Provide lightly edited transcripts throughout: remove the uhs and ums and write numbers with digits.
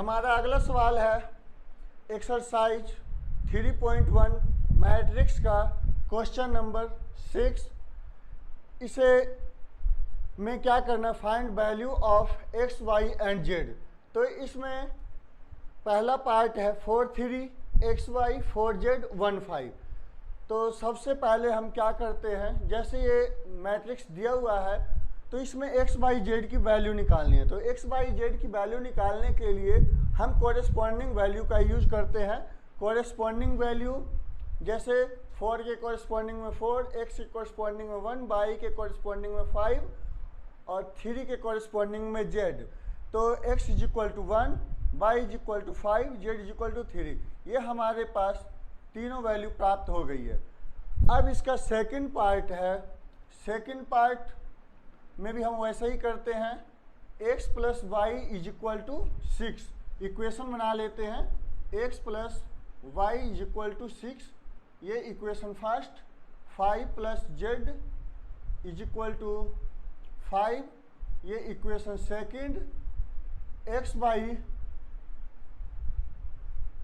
हमारा अगला सवाल है एक्सरसाइज 3.1 मैट्रिक्स का क्वेश्चन नंबर 6। इसे में क्या करना, find value of x y and z. तो इसमें पहला पार्ट है 4 3 एक्स वाई 4 जेड 1 5। तो सबसे पहले हम क्या करते हैं, जैसे ये मैट्रिक्स दिया हुआ है तो इसमें एक्स वाई जेड की वैल्यू निकालनी है। तो एक्स वाई जेड की वैल्यू निकालने के लिए हम कोरेस्पॉन्डिंग वैल्यू का यूज करते हैं। कोरेस्पॉन्डिंग वैल्यू जैसे 4 के कोरेस्पॉन्डिंग में 4, एक्स के कोरेस्पॉन्डिंग में 1, वाई के कोरेस्पॉन्डिंग में 5 और 3 के कोरेस्पॉन्डिंग में जेड। तो x is equal to 1, y is equal to 5, z is equal to 3। ये हमारे पास तीनों वैल्यू प्राप्त हो गई है। अब इसका सेकंड पार्ट है, सेकंड पार्ट में भी हम वैसे ही करते हैं। x plus y is equal to 6 equation बना लेते हैं। x plus y is equal to 6, ये equation first. 5 plus z is equal to 5, ये equation second. X y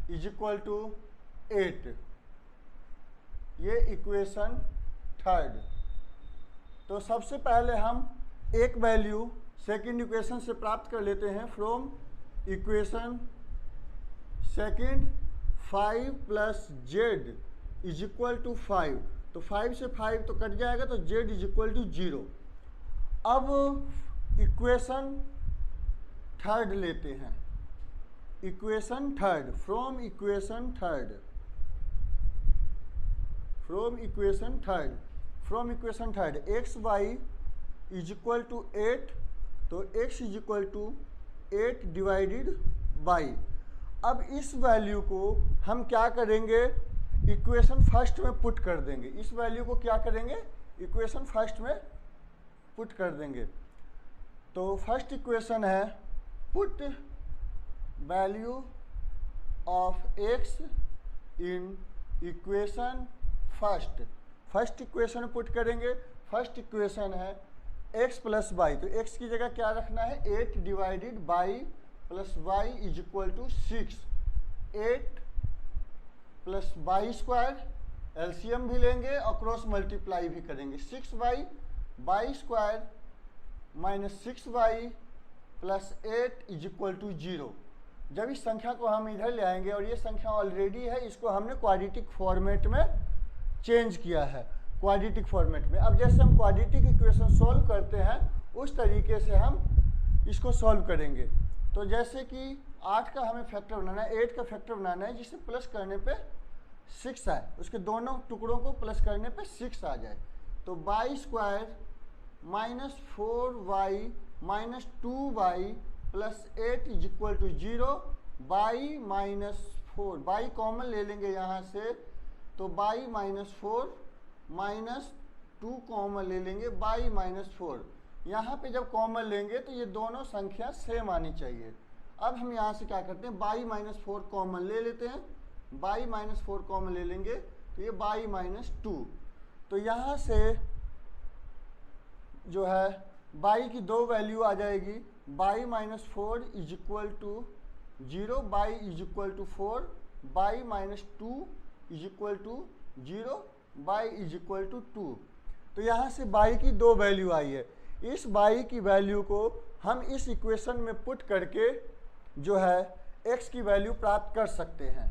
is equal to 8, ये इक्वेशन थर्ड। तो सबसे पहले हम एक वैल्यू सेकंड इक्वेशन से प्राप्त कर लेते हैं। From equation second 5 plus z is equal to 5। तो 5 से 5 तो कट जाएगा, तो जेड इज इक्वल टू 0। अब इक्वेशन थर्ड लेते हैं। Equation third, from equation third, from equation third, from equation third x y is equal to 8। तो x is equal to 8 divided by. अब इस वैल्यू को हम क्या करेंगे, इक्वेशन फर्स्ट में पुट कर देंगे। इस वैल्यू को क्या करेंगे, इक्वेशन फर्स्ट में पुट कर देंगे। तो फर्स्ट इक्वेशन है put value of x in equation first. First equation put करेंगे। फर्स्ट इक्वेशन है x प्लस वाई। तो x की जगह क्या रखना है, 8 divided by plus y is equal to 6। 8 plus y square, LCM भी लेंगे और क्रॉस मल्टीप्लाई भी करेंगे। 6y y square minus 6y plus 8 is equal to 0। जब इस संख्या को हम इधर ले आएंगे और ये संख्या ऑलरेडी है, इसको हमने क्वाड्रेटिक फॉर्मेट में चेंज किया है, क्वाड्रेटिक फॉर्मेट में। अब जैसे हम क्वाड्रेटिक इक्वेशन सॉल्व करते हैं उस तरीके से हम इसको सॉल्व करेंगे। तो जैसे कि 8 का हमें फैक्टर बनाना है, 8 का फैक्टर बनाना है जिसे प्लस करने पे 6 आए, उसके दोनों टुकड़ों को प्लस करने पे 6 आ जाए। तो y square minus 4y minus 2y plus 8 is equal to 0। Y minus 4, y common ले लेंगे यहाँ से, तो वाई माइनस 4 माइनस 2 कॉमन ले लेंगे, बाई माइनस 4। यहाँ पे जब कॉमन लेंगे तो ये दोनों संख्या सेम आनी चाहिए। अब हम यहाँ से क्या करते हैं, बाई माइनस 4 कॉमन ले लेते हैं। बाई माइनस 4 कॉमन ले लेंगे तो ये बाई माइनस 2। तो यहाँ से जो है बाई की दो वैल्यू आ जाएगी। Y minus 4 is equal to 0, y is equal to 4, y minus 2 is equal to 0, y is equal to 2। तो यहाँ से बाई की दो वैल्यू आई है। इस बाई की वैल्यू को हम इस इक्वेशन में पुट करके जो है x की वैल्यू प्राप्त कर सकते हैं।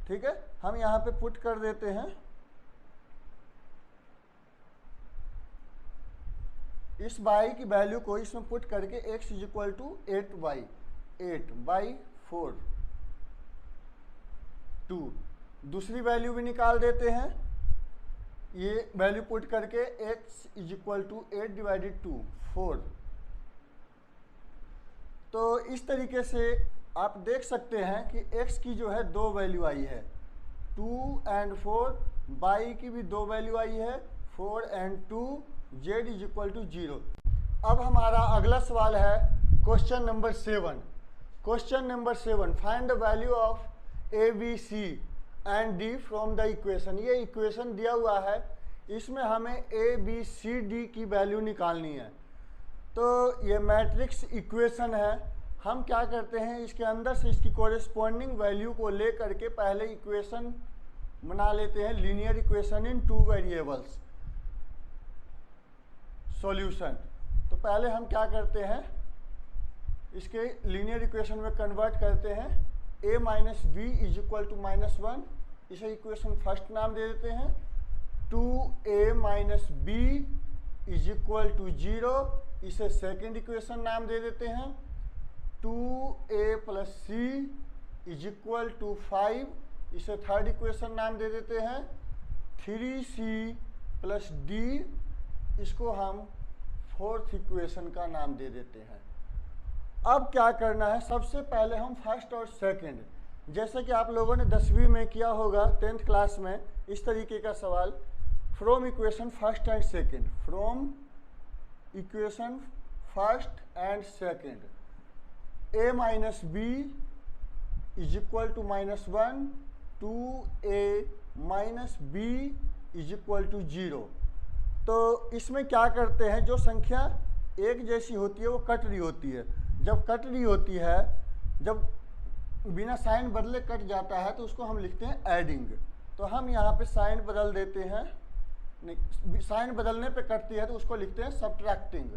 ठीक है, हम यहाँ पे पुट कर देते हैं। इस बाई की वैल्यू को इसमें पुट करके x is equal to 8y, 8/4 2। दूसरी वैल्यू भी निकाल देते हैं। ये वैल्यू पुट करके x is equal to 8 divided 2 4। तो इस तरीके से आप देख सकते हैं कि x की जो है दो वैल्यू आई है, 2 एंड 4। बाई की भी दो वैल्यू आई है, 4 and 2। z is equal to 0। अब हमारा अगला सवाल है question number 7। Question number 7, find the value of a b c and d from the equation. ये इक्वेशन दिया हुआ है, इसमें हमें ए बी सी डी की वैल्यू निकालनी है। तो ये मैट्रिक्स इक्वेशन है। हम क्या करते हैं, इसके अंदर से इसकी कोरेस्पॉन्डिंग वैल्यू को ले करके पहले इक्वेशन बना लेते हैं, linear equation in 2 variables solution. तो पहले हम क्या करते हैं, इसके लीनियर इक्वेशन में कन्वर्ट करते हैं। a minus b is equal to -1, इसे इक्वेशन फर्स्ट नाम दे देते हैं। 2a minus b is equal to 0, इसे सेकेंड इक्वेशन नाम दे देते हैं। 2a plus c is equal to 5, इसे थर्ड इक्वेशन नाम दे देते हैं। 3c प्लस d, इसको हम फोर्थ इक्वेशन का नाम दे देते हैं। अब क्या करना है, सबसे पहले हम फर्स्ट और सेकंड, जैसे कि आप लोगों ने 10वीं में किया होगा 10th क्लास में, इस तरीके का सवाल, from equation first and second, from equation first and second, a minus b is equal to -1, 2a minus b is equal to 0। तो इसमें क्या करते हैं, जो संख्या एक जैसी होती है वो कट रही होती है। जब कट रही होती है, जब बिना साइन बदले कट जाता है, तो उसको हम लिखते हैं एडिंग। तो हम यहाँ पे साइन बदल देते हैं, नहीं साइन बदलने पे कटती है तो उसको लिखते हैं सब्ट्रैक्टिंग,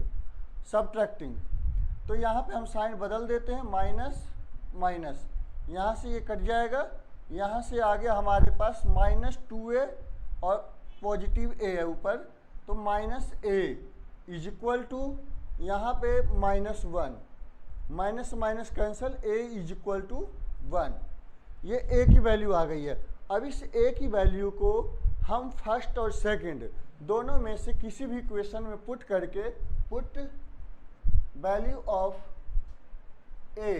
सब्ट्रैक्टिंग। तो यहाँ पे हम साइन बदल देते हैं, माइनस माइनस, यहाँ से ये कट जाएगा, यहाँ से आगे हमारे पास -2a और पॉजिटिव a है ऊपर, तो -a इज इक्वल टू यहाँ पे -1, minus minus cancel, a is equal to 1। ये a की वैल्यू आ गई है। अब इस a की वैल्यू को हम फर्स्ट और सेकंड दोनों में से किसी भी इक्वेशन में पुट करके, put value of a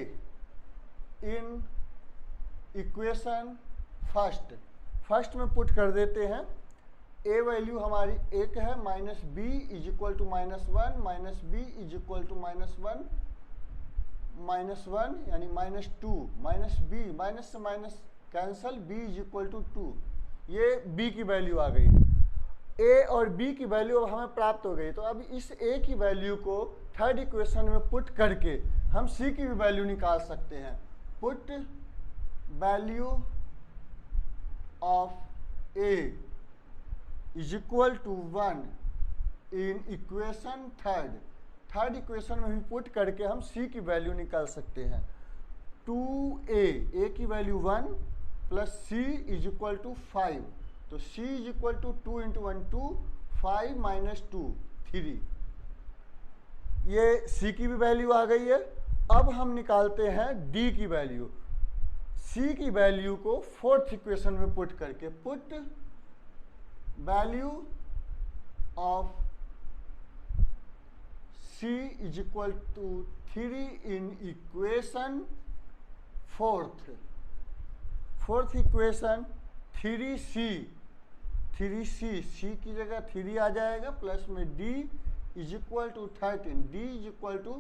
in equation first में पुट कर देते हैं। a वैल्यू हमारी 1 है, minus b is equal to -1, minus b is equal to -1, -1 यानी -2, माइनस बी, माइनस से minus cancel, b is equal to 2, ये b की वैल्यू आ गई। a और b की वैल्यू अब हमें प्राप्त हो गई। तो अब इस a की वैल्यू को थर्ड इक्वेशन में पुट करके हम c की भी वैल्यू निकाल सकते हैं। Put value of a is equal to 1 in equation third equation में भी पुट करके हम c की वैल्यू निकाल सकते हैं। 2a की value 1 plus c is equal to 5, तो c is equal to 2 into 1 2, 5 minus 2 3, ये c की भी वैल्यू आ गई है। अब हम निकालते हैं d की वैल्यू। c की वैल्यू को फोर्थ इक्वेशन में पुट करके, put value of c is equal to 3 in equation fourth equation 3c c की जगह 3 आ जाएगा, प्लस में d is equal to 13, d is equal to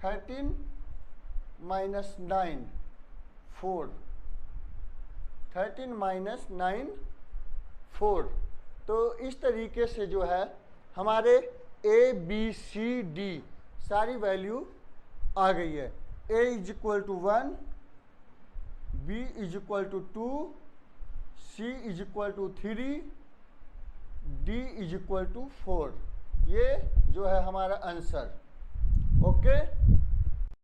13 minus 9 4, 13 minus 9 4। तो इस तरीके से जो है हमारे a b c d सारी वैल्यू आ गई है। a is equal to 1, b is equal to 2, c is equal to 3, d is equal to 4। ये जो है हमारा आंसर। ओके।